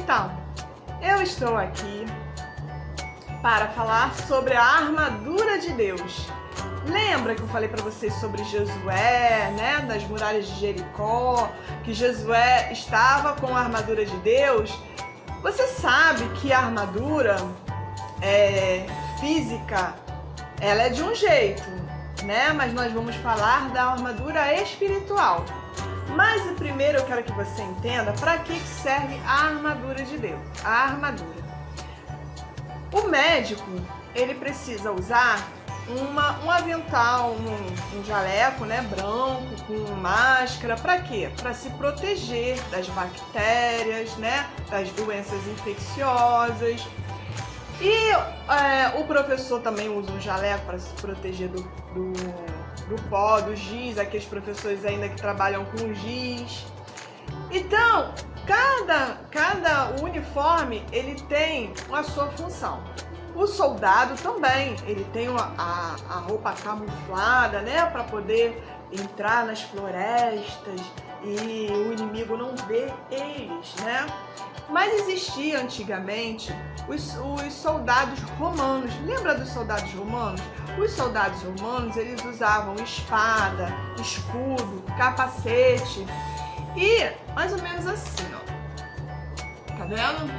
Então, eu estou aqui para falar sobre a armadura de Deus. Lembra que eu falei para vocês sobre Josué, né, das muralhas de Jericó, que Josué estava com a armadura de Deus? Você sabe que a armadura física, ela é de um jeito, né? Mas nós vamos falar da armadura espiritual. Mas primeiro eu quero que você entenda para que serve a armadura de Deus. A armadura. O médico, ele precisa usar um avental, um jaleco, né, branco, com máscara. Para quê? Para se proteger das bactérias, né, das doenças infecciosas. E o professor também usa um jaleco para se proteger do pó, do giz, aqueles professores ainda que trabalham com giz. Então, cada uniforme, ele tem a sua função. O soldado também, ele tem a roupa camuflada, né, para poder entrar nas florestas e o inimigo não vê eles, né? Mas existia antigamente os soldados romanos. Lembra dos soldados romanos? Os soldados romanos, eles usavam espada, escudo, capacete e mais ou menos assim, ó. Tá vendo?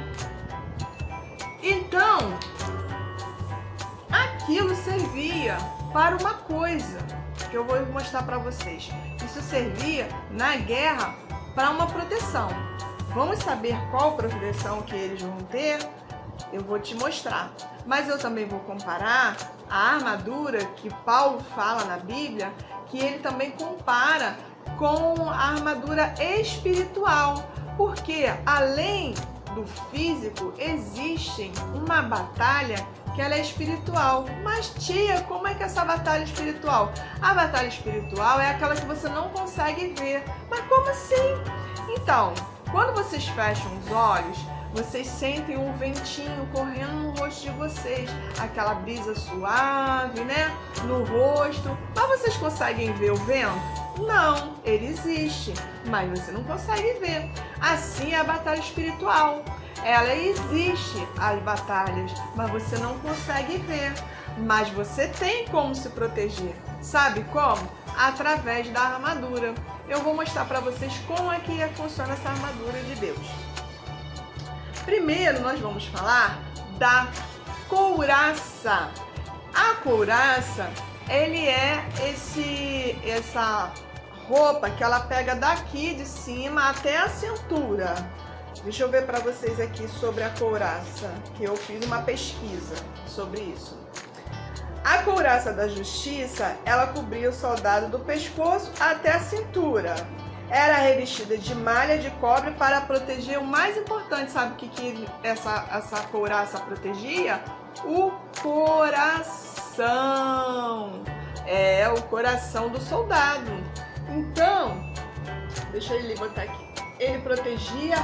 Então, aquilo servia para uma coisa que eu vou mostrar para vocês. Isso servia na guerra para uma proteção. Vamos saber qual proteção que eles vão ter? Eu vou te mostrar. Mas eu também vou comparar a armadura que Paulo fala na Bíblia, que ele também compara com a armadura espiritual. Porque além do físico, existe uma batalha que ela é espiritual. Mas tia, como é que é essa batalha espiritual? A batalha espiritual é aquela que você não consegue ver. Mas como assim? Então, quando vocês fecham os olhos, vocês sentem um ventinho correndo no rosto de vocês, aquela brisa suave, né, no rosto. Mas vocês conseguem ver o vento? Não, ele existe, mas você não consegue ver. Assim é a batalha espiritual. Ela existe, as batalhas, mas você não consegue ver. Mas você tem como se proteger. Sabe como? Através da armadura. Eu vou mostrar para vocês como é que funciona essa armadura de Deus. Primeiro, nós vamos falar da couraça. A couraça, ele é essa roupa que ela pega daqui de cima até a cintura. Deixa eu ver para vocês aqui sobre a couraça, que eu fiz uma pesquisa sobre isso. A couraça da justiça, ela cobria o soldado do pescoço até a cintura. Era revestida de malha de cobre para proteger o mais importante. Sabe o que essa couraça protegia? O coração. É, o coração do soldado. Então, deixa ele botar aqui. Ele protegia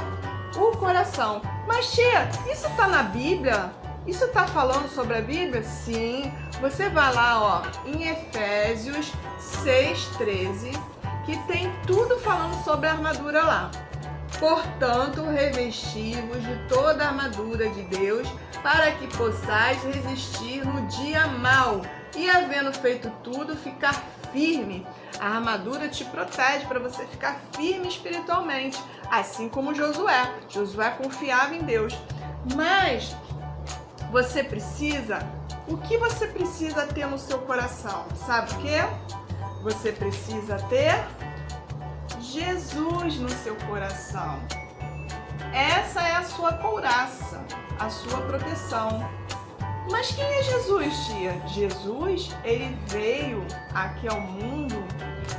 o coração. Mas tia, isso tá na Bíblia? Isso tá falando sobre a Bíblia? Sim. Você vai lá, ó, em Efésios 6:13, que tem tudo falando sobre a armadura lá. Portanto, revesti-vos de toda a armadura de Deus, para que possais resistir no dia mau, e havendo feito tudo, ficar firme. A armadura te protege para você ficar firme espiritualmente, assim como Josué. Josué confiava em Deus. Mas você precisa, o que você precisa ter no seu coração? Sabe o quê? Você precisa ter Jesus no seu coração. Essa é a sua couraça, a sua proteção. Mas quem é Jesus, tia? Jesus, ele veio aqui ao mundo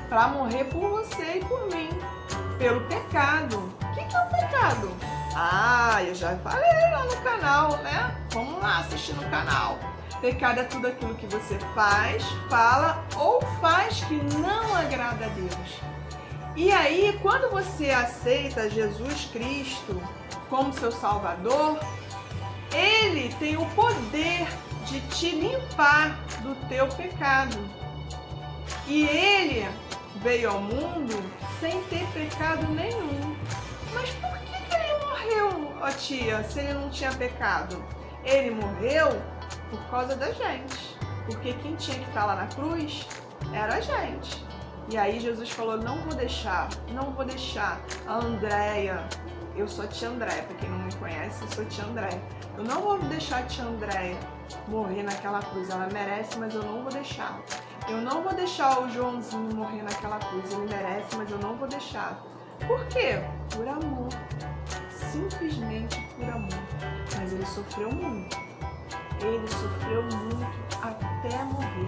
para morrer por você e por mim, pelo pecado. O que é o pecado? Ah, eu já falei lá no canal, né? Vamos lá assistir no canal. Pecado é tudo aquilo que você faz, fala ou faz que não agrada a Deus. E aí, quando você aceita Jesus Cristo como seu Salvador, Ele tem o poder de te limpar do teu pecado. E Ele veio ao mundo sem ter pecado nenhum. Mas por que Ele morreu ó tia, se ele não tinha pecado? Ele morreu por causa da gente. Porque quem tinha que estar lá na cruz era a gente. E aí Jesus falou, não vou deixar a Andréia, eu sou a tia Andréia, pra quem não me conhece, eu sou a tia Andréia. Eu não vou deixar a tia Andréia morrer naquela cruz, ela merece, mas eu não vou deixar. Eu não vou deixar o Joãozinho morrer naquela cruz, ele merece, mas eu não vou deixar. Por quê? Por amor. Simplesmente por amor. Mas ele sofreu muito. Ele sofreu muito até morrer.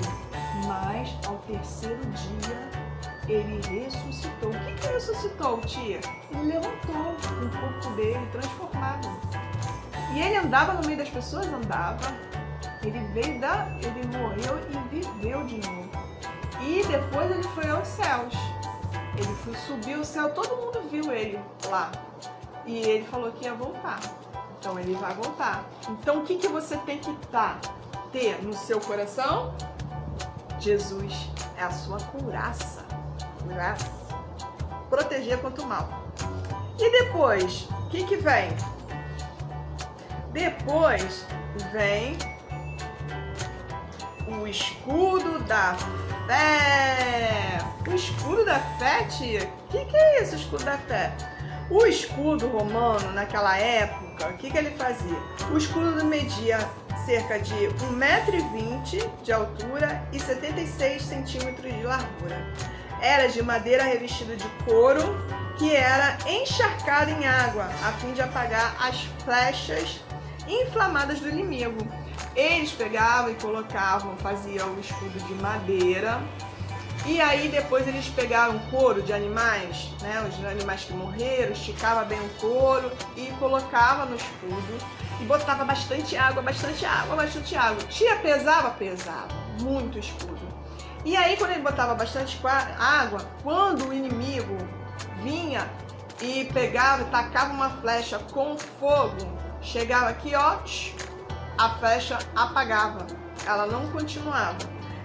Mas ao terceiro dia, ele ressuscitou. O que ressuscitou, tia? Ele levantou o corpo dele transformado. E ele andava no meio das pessoas? Andava. Ele morreu e viveu de novo. E depois ele foi aos céus. Ele subiu ao céu, todo mundo viu ele lá. E ele falou que ia voltar. Então ele vai voltar. Então o que você tem que ter no seu coração? Jesus é a sua couraça. Proteger contra o mal. E depois, o que vem? Depois vem o escudo da fé. O escudo da fé, tia? O que é isso, o escudo da fé? O escudo romano, naquela época, o que ele fazia? O escudo media cerca de 1,20 m de altura e 76 centímetros de largura. Era de madeira revestida de couro, que era encharcada em água, a fim de apagar as flechas inflamadas do inimigo. Eles pegavam e colocavam, faziam o escudo de madeira, e aí depois eles pegaram couro de animais, né, os animais que morreram, esticava bem o couro e colocava no escudo e botava bastante água. Tia, pesava? Pesava, muito escudo. E aí quando ele botava bastante água, quando o inimigo vinha e pegava, tacava uma flecha com fogo, chegava aqui, ó, a flecha apagava, ela não continuava.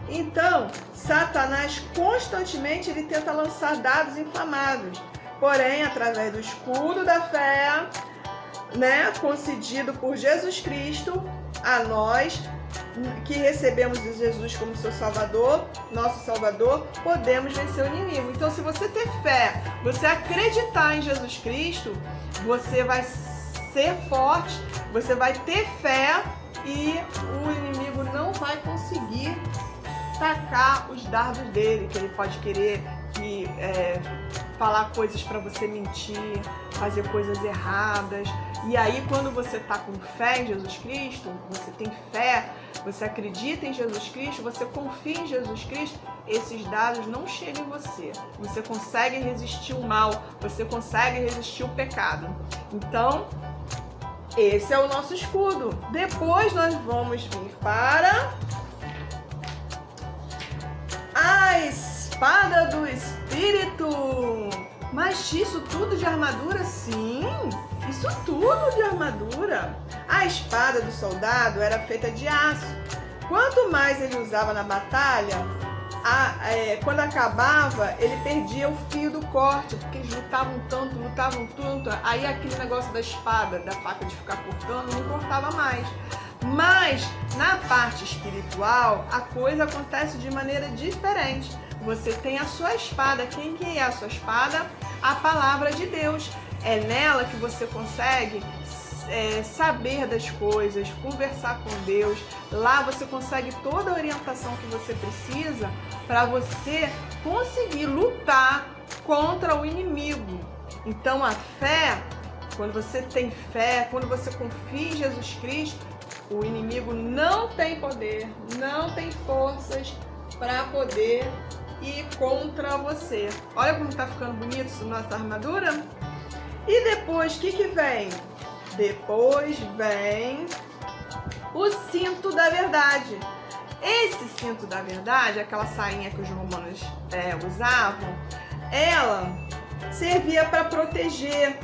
Então, Satanás constantemente ele tenta lançar dardos inflamados, porém, através do escudo da fé, né, concedido por Jesus Cristo a nós, que recebemos Jesus como seu Salvador, nosso Salvador, podemos vencer o inimigo. Então, se você ter fé, você acreditar em Jesus Cristo, você vai ser forte, você vai ter fé e o inimigo não vai conseguir tacar os dardos dele, que ele pode querer falar coisas para você mentir, fazer coisas erradas. E aí quando você está com fé em Jesus Cristo, você tem fé, você acredita em Jesus Cristo, você confia em Jesus Cristo, esses dardos não chegam em você. Você consegue resistir o mal, você consegue resistir o pecado. Então, esse é o nosso escudo. Depois nós vamos vir para a espada do Espírito. Mas isso tudo de armadura? Sim, isso tudo de armadura. A espada do soldado era feita de aço. Quanto mais ele usava na batalha, quando acabava, ele perdia o fio do corte, porque eles lutavam tanto, aí aquele negócio da espada, da faca de ficar cortando, não cortava mais. Mas na parte espiritual, a coisa acontece de maneira diferente. Você tem a sua espada. Quem que é a sua espada? A palavra de Deus. É nela que você consegue saber das coisas, conversar com Deus. Lá você consegue toda a orientação que você precisa para você conseguir lutar contra o inimigo. Então a fé, quando você tem fé, quando você confia em Jesus Cristo, o inimigo não tem poder, não tem forças para poder ir contra você. Olha como está ficando bonito essa nossa armadura. E depois, o que vem? Depois vem o cinto da verdade. Esse cinto da verdade, aquela sainha que os romanos usavam, ela servia para proteger.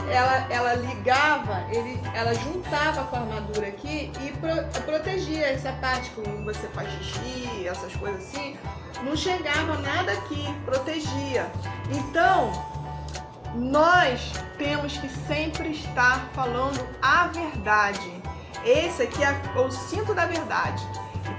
Ela ligava, ela juntava com a armadura aqui e protegia essa parte, quando você faz xixi, essas coisas assim, não chegava nada aqui, protegia. Então, nós temos que sempre estar falando a verdade. Esse aqui é o cinto da verdade.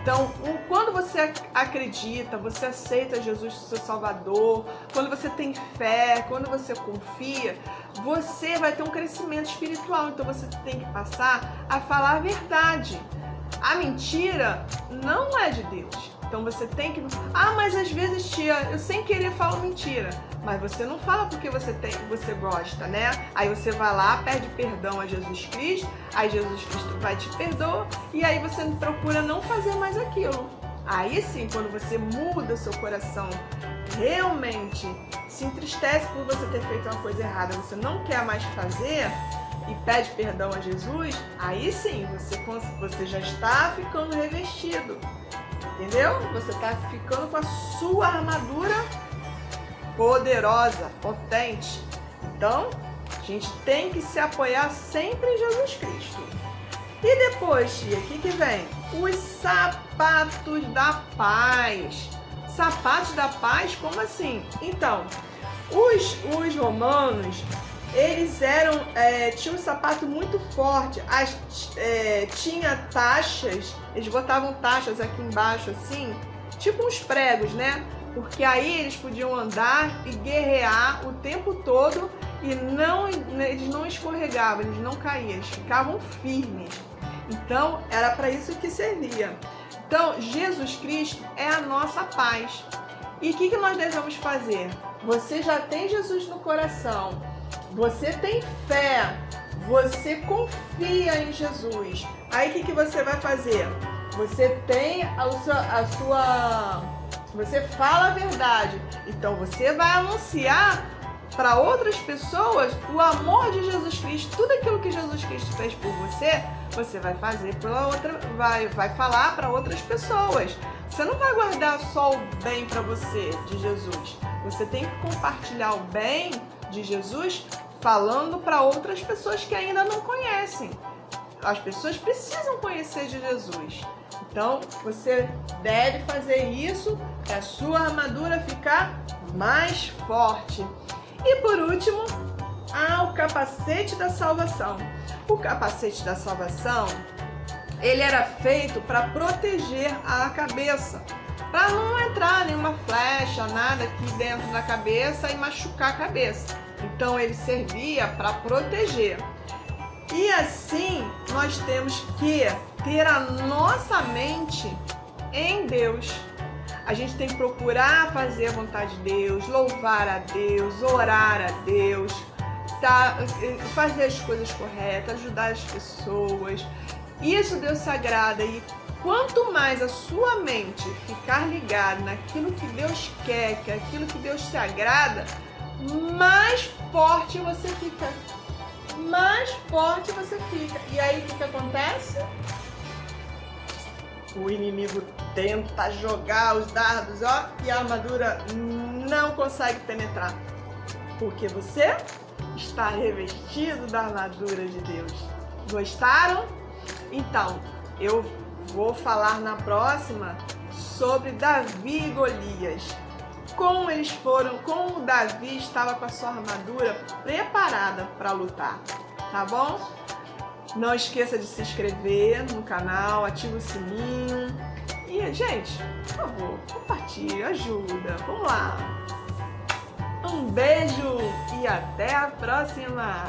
Então, quando você acredita, você aceita Jesus como seu Salvador, quando você tem fé, quando você confia, você vai ter um crescimento espiritual. Então, você tem que passar a falar a verdade. A mentira não é de Deus. Então, você tem que... mas às vezes, tia, eu sem querer falo mentira. Mas você não fala porque você gosta, né? Aí você vai lá, pede perdão a Jesus Cristo, aí Jesus Cristo vai te perdoar e aí você procura não fazer mais aquilo. Aí sim, quando você muda o seu coração, realmente se entristece por você ter feito uma coisa errada, você não quer mais fazer e pede perdão a Jesus, aí sim, você já está ficando revestido, entendeu? Você está ficando com a sua armadura poderosa, potente. Então, a gente tem que se apoiar sempre em Jesus Cristo. E depois, tia, o que vem? Os sapatos da paz. Sapatos da paz? Como assim? Então, os romanos, eles tinham um sapato muito forte. Tinha taxas, eles botavam taxas aqui embaixo assim, tipo uns pregos, né? Porque aí eles podiam andar e guerrear o tempo todo e eles não escorregavam, eles não caíam, eles ficavam firmes. Então, era para isso que servia. Então, Jesus Cristo é a nossa paz. E o que nós devemos fazer? Você já tem Jesus no coração, você tem fé, você confia em Jesus. Aí, o que você vai fazer? Você tem você fala a verdade, então você vai anunciar para outras pessoas o amor de Jesus Cristo. Tudo aquilo que Jesus Cristo fez por você, você vai fazer vai falar para outras pessoas. Você não vai guardar só o bem para você de Jesus. Você tem que compartilhar o bem de Jesus falando para outras pessoas que ainda não conhecem. As pessoas precisam conhecer de Jesus. Então, você deve fazer isso para a sua armadura ficar mais forte. E por último, o capacete da salvação. O capacete da salvação, ele era feito para proteger a cabeça, para não entrar nenhuma flecha, nada aqui dentro da cabeça e machucar a cabeça. Então, ele servia para proteger. E assim, nós temos que ter a nossa mente em Deus. A gente tem que procurar fazer a vontade de Deus, louvar a Deus, orar a Deus, fazer as coisas corretas, ajudar as pessoas. Isso Deus se agrada, e quanto mais a sua mente ficar ligada naquilo que Deus quer, que é aquilo que Deus se agrada, mais forte você fica. Mais forte você fica. E aí o que acontece? O inimigo tenta jogar os dardos, e a armadura não consegue penetrar. Porque você está revestido da armadura de Deus. Gostaram? Então, eu vou falar na próxima sobre Davi e Golias. Como o Davi estava com a sua armadura preparada para lutar, tá bom? Não esqueça de se inscrever no canal, ativa o sininho e, gente, por favor, compartilhe, ajuda, vamos lá! Um beijo e até a próxima!